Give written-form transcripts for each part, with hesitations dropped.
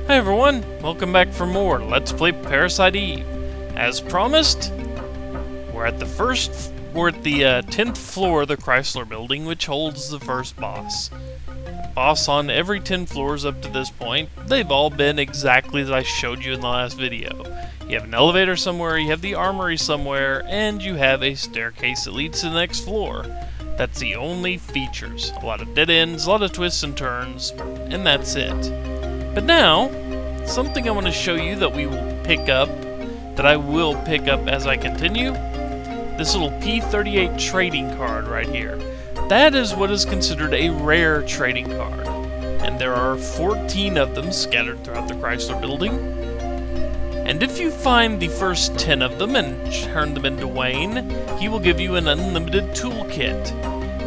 Hi everyone, welcome back for more Let's Play Parasite Eve. As promised, we're at the 10th floor of the Chrysler Building, which holds the first boss. Boss on every 10 floors up to this point. They've all been exactly as I showed you in the last video. You have an elevator somewhere, you have the armory somewhere, and you have a staircase that leads to the next floor. That's the only features. A lot of dead ends, a lot of twists and turns, and that's it. But now, something I want to show you that I will pick up as I continue, this little P38 trading card right here. That is what is considered a rare trading card. And there are 14 of them scattered throughout the Chrysler Building. And if you find the first 10 of them and turn them into Wayne, he will give you an unlimited toolkit.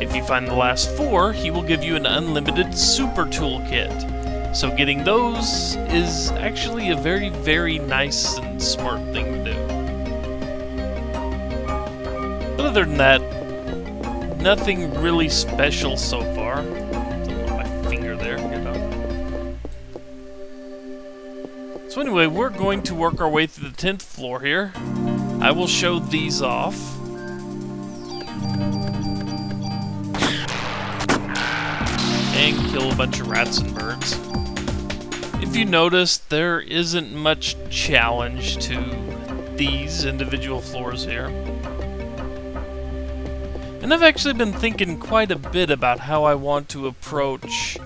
If you find the last 4, he will give you an unlimited super toolkit. So getting those is actually a very, very nice and smart thing to do. But other than that, nothing really special so far. Something on my finger there, you know. So anyway, we're going to work our way through the 10th floor here. I will show these off. And kill a bunch of rats and birds. If you notice, there isn't much challenge to these individual floors here. And I've actually been thinking quite a bit about how I want to approach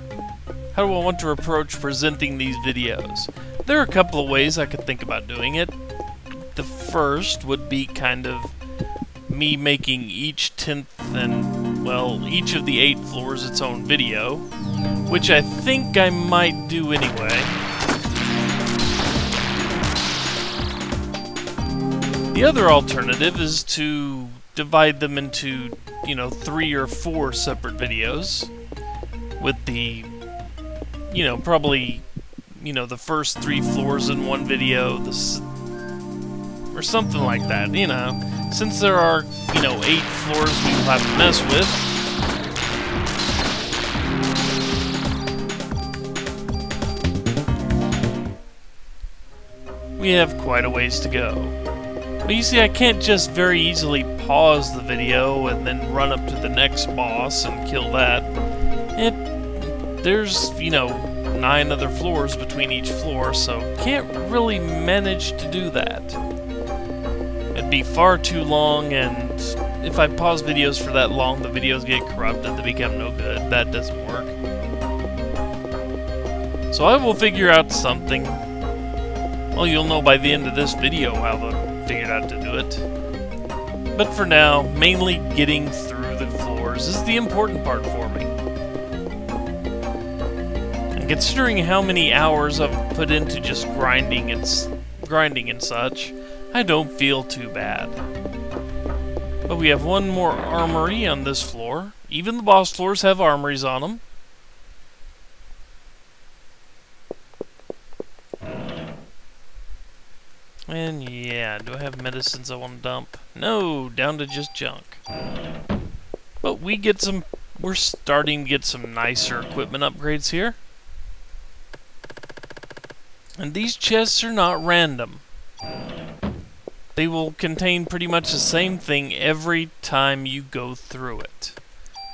presenting these videos. There are a couple of ways I could think about doing it. The first would be kind of me making each 10th and, well, each of the 8 floors its own video, which I think I might do anyway. The other alternative is to divide them into, 3 or 4 separate videos, with the, probably, the first 3 floors in one video, or something like that, Since there are, 8 floors we will have to mess with. We have quite a ways to go. But you see, I can't just very easily pause the video and then run up to the next boss and kill that. There's, 9 other floors between each floor, so can't really manage to do that. It'd be far too long, and if I pause videos for that long, the videos get corrupted, they become no good. That doesn't work. So I will figure out something. Well, you'll know by the end of this video how to figure out to do it. But for now, mainly getting through the floors is the important part for me. And considering how many hours I've put into just grinding and such, I don't feel too bad. But we have one more armory on this floor. Even the boss floors have armories on them. And yeah, do I have medicines I want to dump? No, down to just junk. But we're starting to get some nicer equipment upgrades here. And these chests are not random. They will contain pretty much the same thing every time you go through it.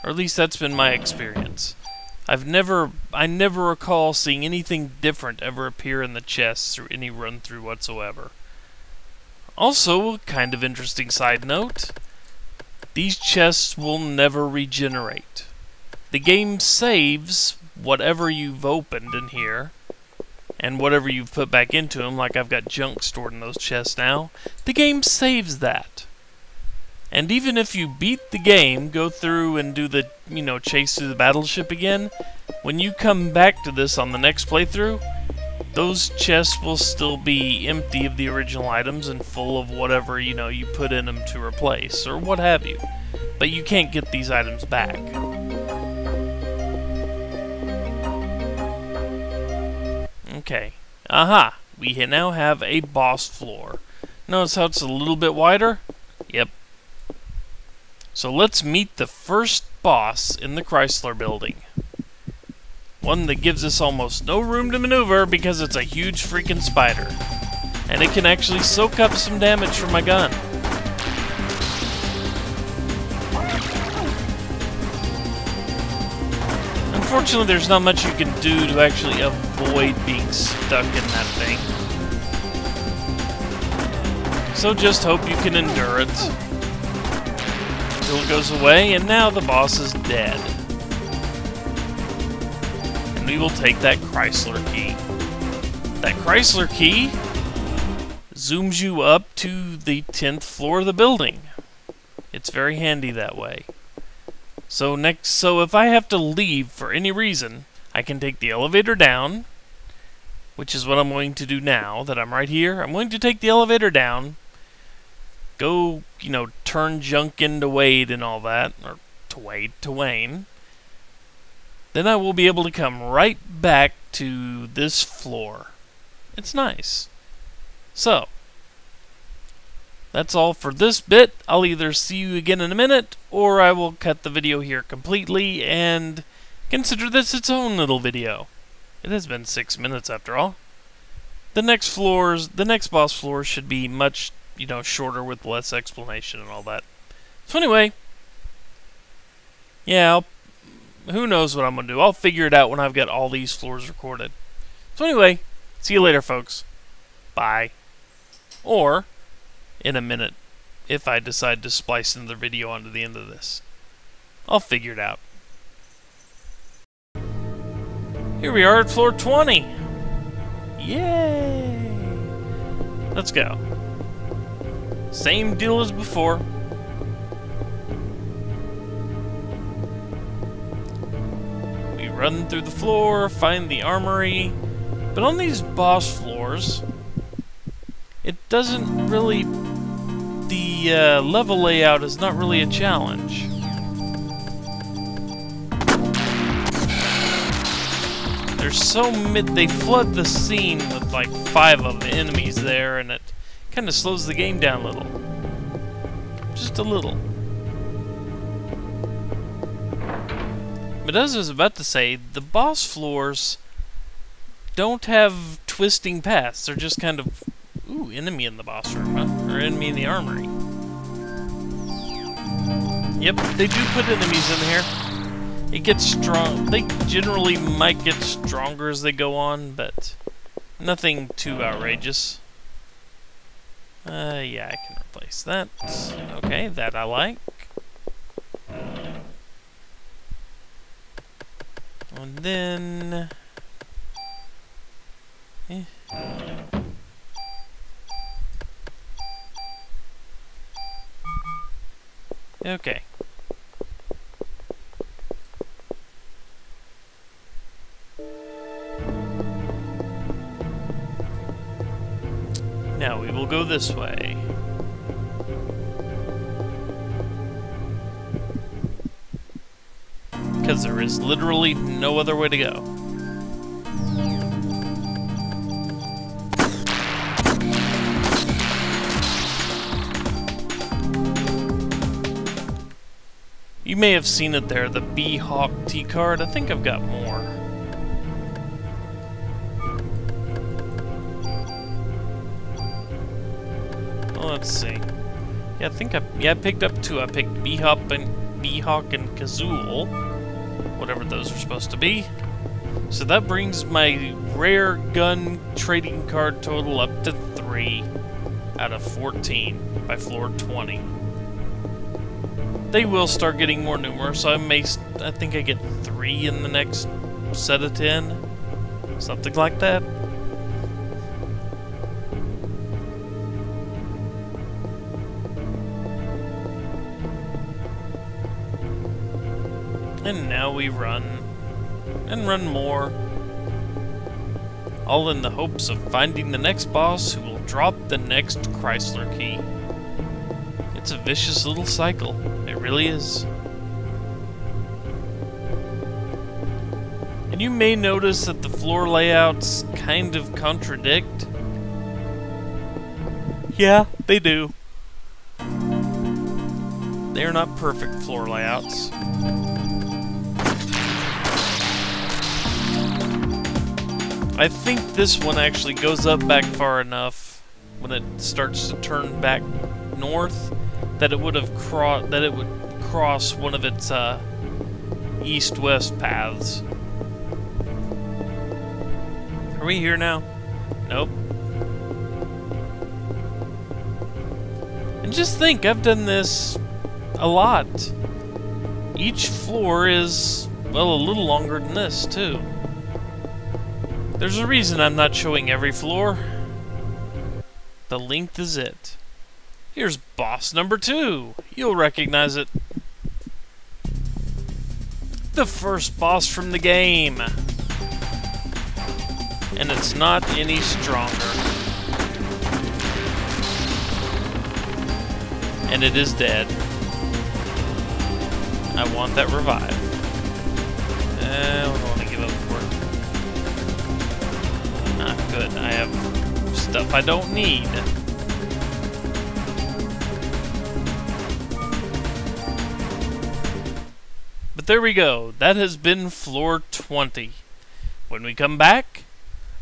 Or at least that's been my experience. I never recall seeing anything different ever appear in the chests through any run-through whatsoever. Also, a kind of interesting side note, these chests will never regenerate. The game saves whatever you've opened in here, and whatever you've put back into them, like I've got junk stored in those chests now, the game saves that. And even if you beat the game, go through and do the, chase through the battleship again, when you come back to this on the next playthrough, those chests will still be empty of the original items and full of whatever, you put in them to replace, or what have you. But you can't get these items back. Okay. Aha! We now have a boss floor. Notice how it's a little bit wider? Yep. So let's meet the first boss in the Chrysler Building. One that gives us almost no room to maneuver because it's a huge freaking spider. And it can actually soak up some damage from my gun. Unfortunately, there's not much you can do to actually avoid being stuck in that thing. So just hope you can endure it until it goes away, and now the boss is dead. And we will take that Chrysler key. That Chrysler key zooms you up to the 10th floor of the building. It's very handy that way. So if I have to leave for any reason, I can take the elevator down, which is what I'm going to do now that I'm right here. I'm going to take the elevator down, go, turn junk into Wade and all that, or to Wayne. Then I will be able to come right back to this floor. It's nice. So, that's all for this bit. I'll either see you again in a minute, or I will cut the video here completely and consider this its own little video. It has been 6 minutes after all. The next boss floors should be much, shorter with less explanation and all that. So anyway, yeah, who knows what I'm going to do. I'll figure it out when I've got all these floors recorded. So anyway, see you later, folks. Bye. Or in a minute, if I decide to splice another video onto the end of this. I'll figure it out. Here we are at floor 20. Yay! Let's go. Same deal as before. We run through the floor, find the armory. But on these boss floors, it doesn't really... The level layout is not really a challenge. There's they flood the scene with like 5 of the enemies there, and it kind of slows the game down a little. Just a little. But as I was about to say, the boss floors don't have twisting paths. They're just kind of... Ooh, enemy in the boss room, huh? Or enemy in the armory. Yep, they do put enemies in here. It gets strong. They generally might get stronger as they go on, but nothing too outrageous. Yeah, I can replace that. Okay, that I like. And then... Okay. Now we will go this way. Because there is literally no other way to go. You may have seen it there, the B-Hawk T-card. I think I've got more. Well, let's see. Yeah, I think I picked up 2. I picked B-Hawk and Kazul, whatever those are supposed to be. So that brings my rare gun trading card total up to 3 out of 14 by floor 20. They will start getting more numerous, so I think I get 3 in the next set of 10. Something like that. And now we run. And run more. All in the hopes of finding the next boss who will drop the next Chrysler key. It's a vicious little cycle. It really is. And you may notice that the floor layouts kind of contradict. Yeah, they do. They're not perfect floor layouts. I think this one actually goes up back far enough when it starts to turn back north that it would have cross one of its east-west paths. Are we here now? Nope. And just think, I've done this a lot. Each floor is, well, a little longer than this, too. There's a reason I'm not showing every floor. The length is it. Here's boss number 2. You'll recognize it. The first boss from the game. And it's not any stronger. And it is dead. I want that revive. I don't want to give up for it. Not good. I have stuff I don't need. But there we go. That has been floor 20. When we come back,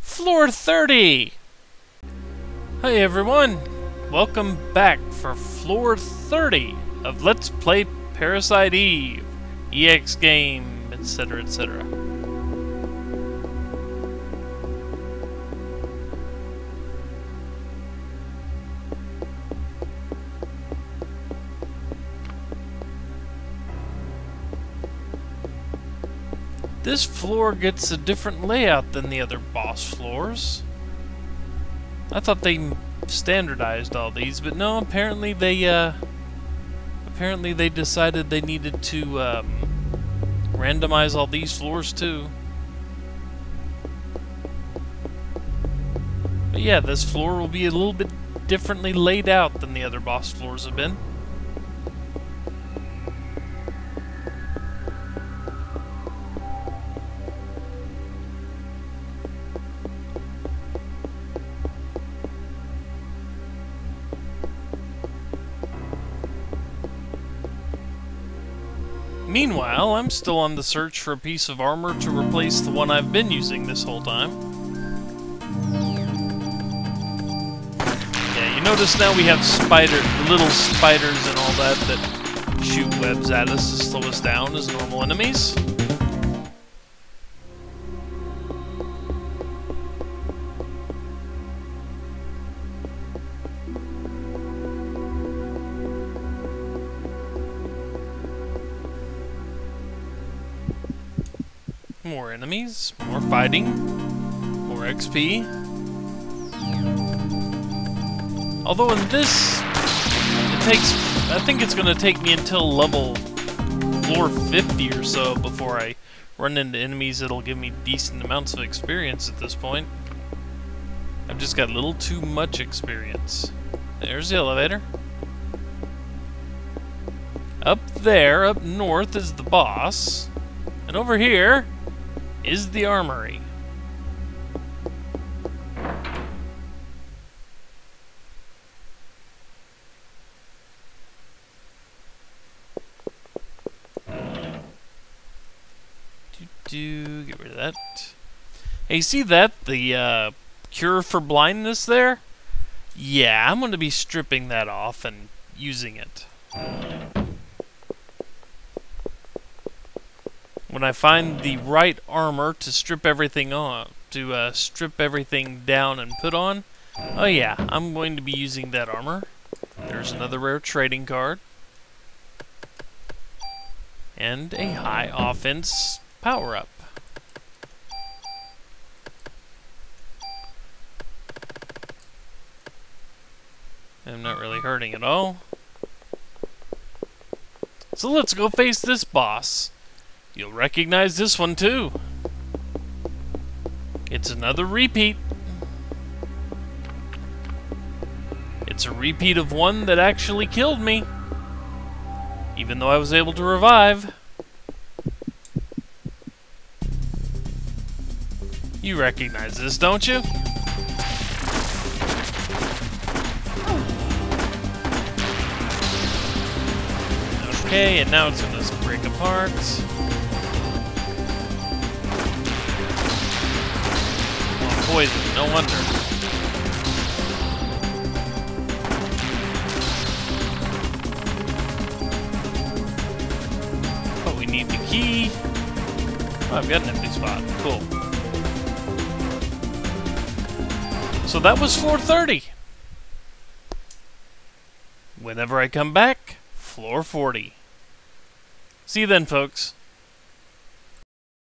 floor 30! Hi everyone! Welcome back for floor 30 of Let's Play Parasite Eve, EX game, etc., etc. This floor gets a different layout than the other boss floors. I thought they standardized all these, but no, apparently they decided they needed to randomize all these floors too. But yeah, this floor will be a little bit differently laid out than the other boss floors have been. Meanwhile, I'm still on the search for a piece of armor to replace the one I've been using this whole time. Yeah, you notice now we have little spiders and all that shoot webs at us to slow us down as normal enemies. More enemies, more fighting, more XP. Although in this, I think it's going to take me until level floor 50 or so before I run into enemies that'll give me decent amounts of experience at this point. I've just got a little too much experience. There's the elevator. Up there, up north, is the boss. And over here is the armory. Get rid of that. Hey, see that? The cure for blindness there? Yeah, I'm going to be stripping that off and using it. When I find the right armor to strip everything on, strip everything down and put on, oh yeah, I'm going to be using that armor. There's another rare trading card. And a high offense power-up. I'm not really hurting at all. So let's go face this boss. You'll recognize this one too. It's another repeat. It's a repeat of one that actually killed me, even though I was able to revive. You recognize this, don't you? Okay, and now it's going to break apart. poison, no wonder. But we need the key. Oh, I've got an empty spot. Cool. So that was floor 30. Whenever I come back, floor 40. See you then, folks.